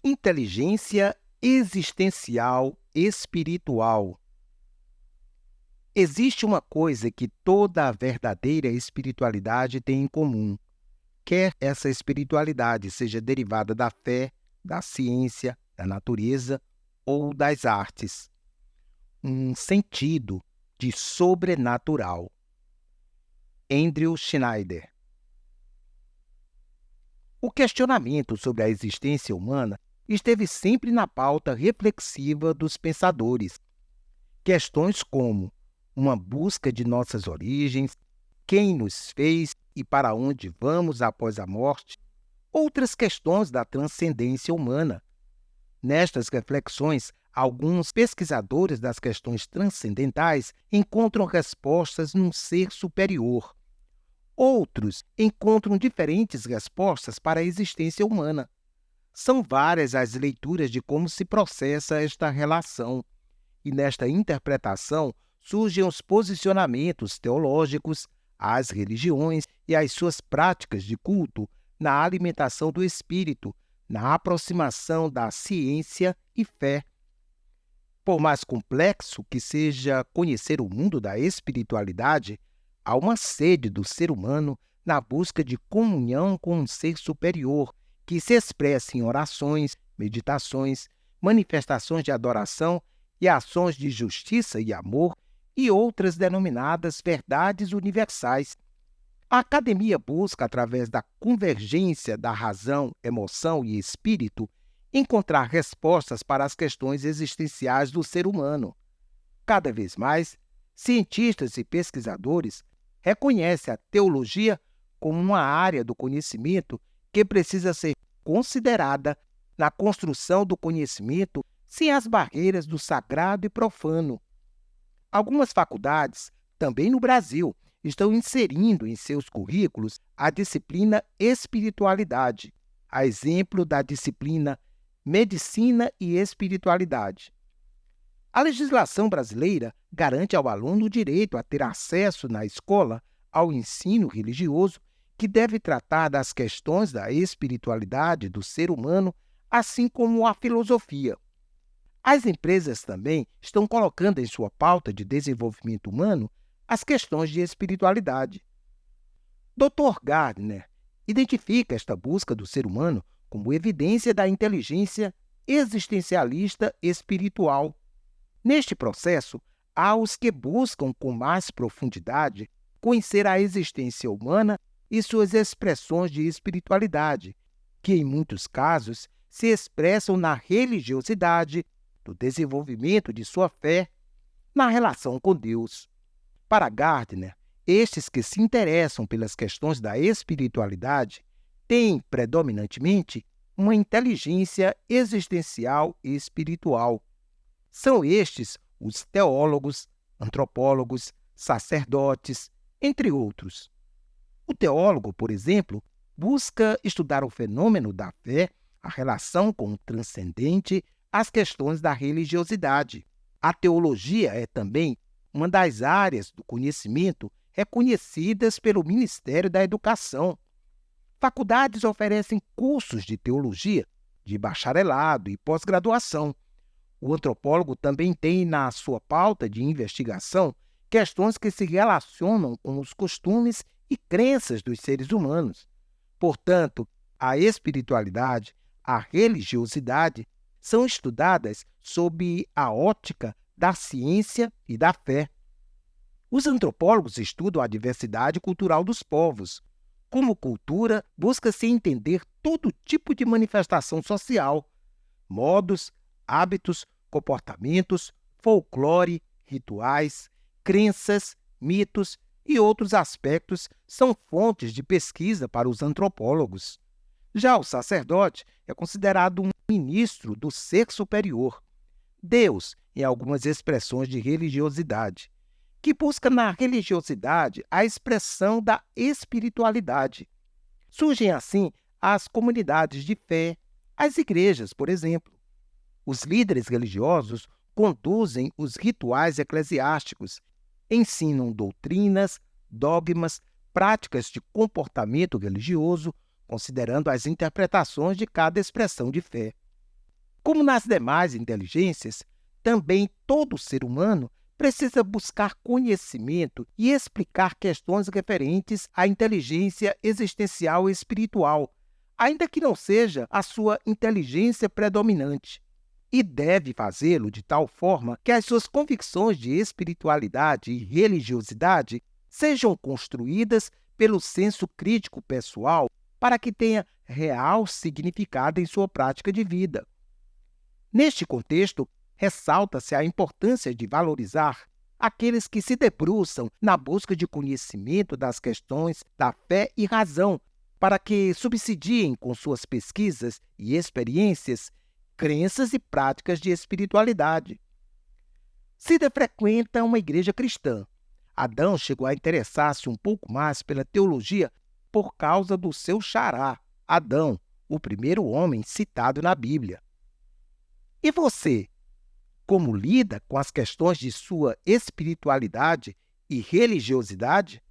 Inteligência existencial espiritual. Existe uma coisa que toda a verdadeira espiritualidade tem em comum, quer essa espiritualidade seja derivada da fé, da ciência, da natureza ou das artes. Um sentido de sobrenatural. Andrew Schneider. O questionamento sobre a existência humana esteve sempre na pauta reflexiva dos pensadores. Questões como uma busca de nossas origens, quem nos fez e para onde vamos após a morte, outras questões da transcendência humana. Nestas reflexões, alguns pesquisadores das questões transcendentais encontram respostas num ser superior. Outros encontram diferentes respostas para a existência humana. São várias as leituras de como se processa esta relação, e nesta interpretação surgem os posicionamentos teológicos, as religiões e as suas práticas de culto na alimentação do espírito, na aproximação da ciência e fé. Por mais complexo que seja conhecer o mundo da espiritualidade, há uma sede do ser humano na busca de comunhão com um ser superior, que se expressa em orações, meditações, manifestações de adoração e ações de justiça e amor e outras denominadas verdades universais. A academia busca, através da convergência da razão, emoção e espírito, encontrar respostas para as questões existenciais do ser humano. Cada vez mais, cientistas e pesquisadores reconhecem a teologia como uma área do conhecimento que precisa ser considerada na construção do conhecimento sem as barreiras do sagrado e profano. Algumas faculdades, também no Brasil, estão inserindo em seus currículos a disciplina espiritualidade, a exemplo da disciplina Medicina e Espiritualidade. A legislação brasileira garante ao aluno o direito a ter acesso na escola ao ensino religioso que deve tratar das questões da espiritualidade do ser humano, assim como a filosofia. As empresas também estão colocando em sua pauta de desenvolvimento humano as questões de espiritualidade. Dr. Gardner identifica esta busca do ser humano como evidência da inteligência existencialista espiritual. Neste processo, há os que buscam com mais profundidade conhecer a existência humana e suas expressões de espiritualidade, que em muitos casos se expressam na religiosidade, no desenvolvimento de sua fé, na relação com Deus. Para Gardner, estes que se interessam pelas questões da espiritualidade têm, predominantemente, uma inteligência existencial e espiritual. São estes os teólogos, antropólogos, sacerdotes, entre outros. O teólogo, por exemplo, busca estudar o fenômeno da fé, a relação com o transcendente, as questões da religiosidade. A teologia é também uma das áreas do conhecimento reconhecidas pelo Ministério da Educação. Faculdades oferecem cursos de teologia, de bacharelado e pós-graduação. O antropólogo também tem na sua pauta de investigação questões que se relacionam com os costumes e crenças dos seres humanos. Portanto, a espiritualidade, a religiosidade são estudadas sob a ótica da ciência e da fé. Os antropólogos estudam a diversidade cultural dos povos. Como cultura, busca-se entender todo tipo de manifestação social, modos, hábitos, comportamentos, folclore, rituais, crenças, mitos e outros aspectos são fontes de pesquisa para os antropólogos. Já o sacerdote é considerado um ministro do ser superior, Deus, em algumas expressões de religiosidade, que busca na religiosidade a expressão da espiritualidade. Surgem, assim, as comunidades de fé, as igrejas, por exemplo. Os líderes religiosos conduzem os rituais eclesiásticos, ensinam doutrinas, dogmas, práticas de comportamento religioso, considerando as interpretações de cada expressão de fé. Como nas demais inteligências, também todo ser humano precisa buscar conhecimento e explicar questões referentes à inteligência existencial e espiritual, ainda que não seja a sua inteligência predominante. E deve fazê-lo de tal forma que as suas convicções de espiritualidade e religiosidade sejam construídas pelo senso crítico pessoal para que tenha real significado em sua prática de vida. Neste contexto, ressalta-se a importância de valorizar aqueles que se debruçam na busca de conhecimento das questões da fé e razão, para que subsidiem com suas pesquisas e experiências crenças e práticas de espiritualidade. Cida frequenta uma igreja cristã. Adão chegou a interessar-se um pouco mais pela teologia por causa do seu xará, Adão, o primeiro homem citado na Bíblia. E você, como lida com as questões de sua espiritualidade e religiosidade?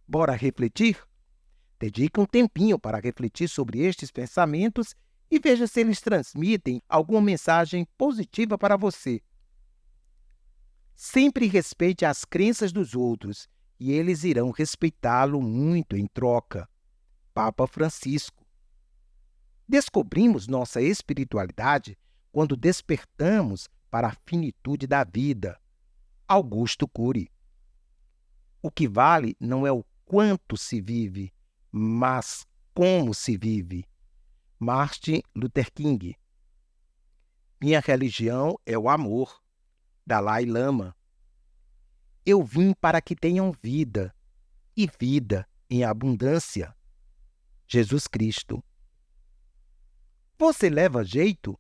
Bora refletir? Dedique um tempinho para refletir sobre estes pensamentos e veja se eles transmitem alguma mensagem positiva para você. Sempre respeite as crenças dos outros e eles irão respeitá-lo muito em troca. Papa Francisco. Descobrimos nossa espiritualidade quando despertamos para a finitude da vida. Augusto Cury. O que vale não é o quanto se vive, mas como se vive. Martin Luther King. Minha religião é o amor. Dalai Lama. Eu vim para que tenham vida, e vida em abundância. Jesus Cristo. Você leva jeito?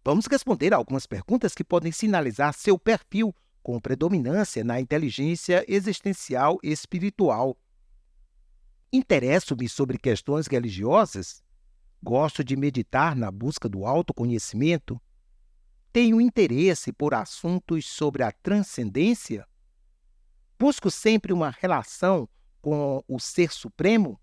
Vamos responder algumas perguntas que podem sinalizar seu perfil com predominância na inteligência existencial e espiritual. Interesso-me sobre questões religiosas? Gosto de meditar na busca do autoconhecimento? Tenho interesse por assuntos sobre a transcendência? Busco sempre uma relação com o Ser Supremo?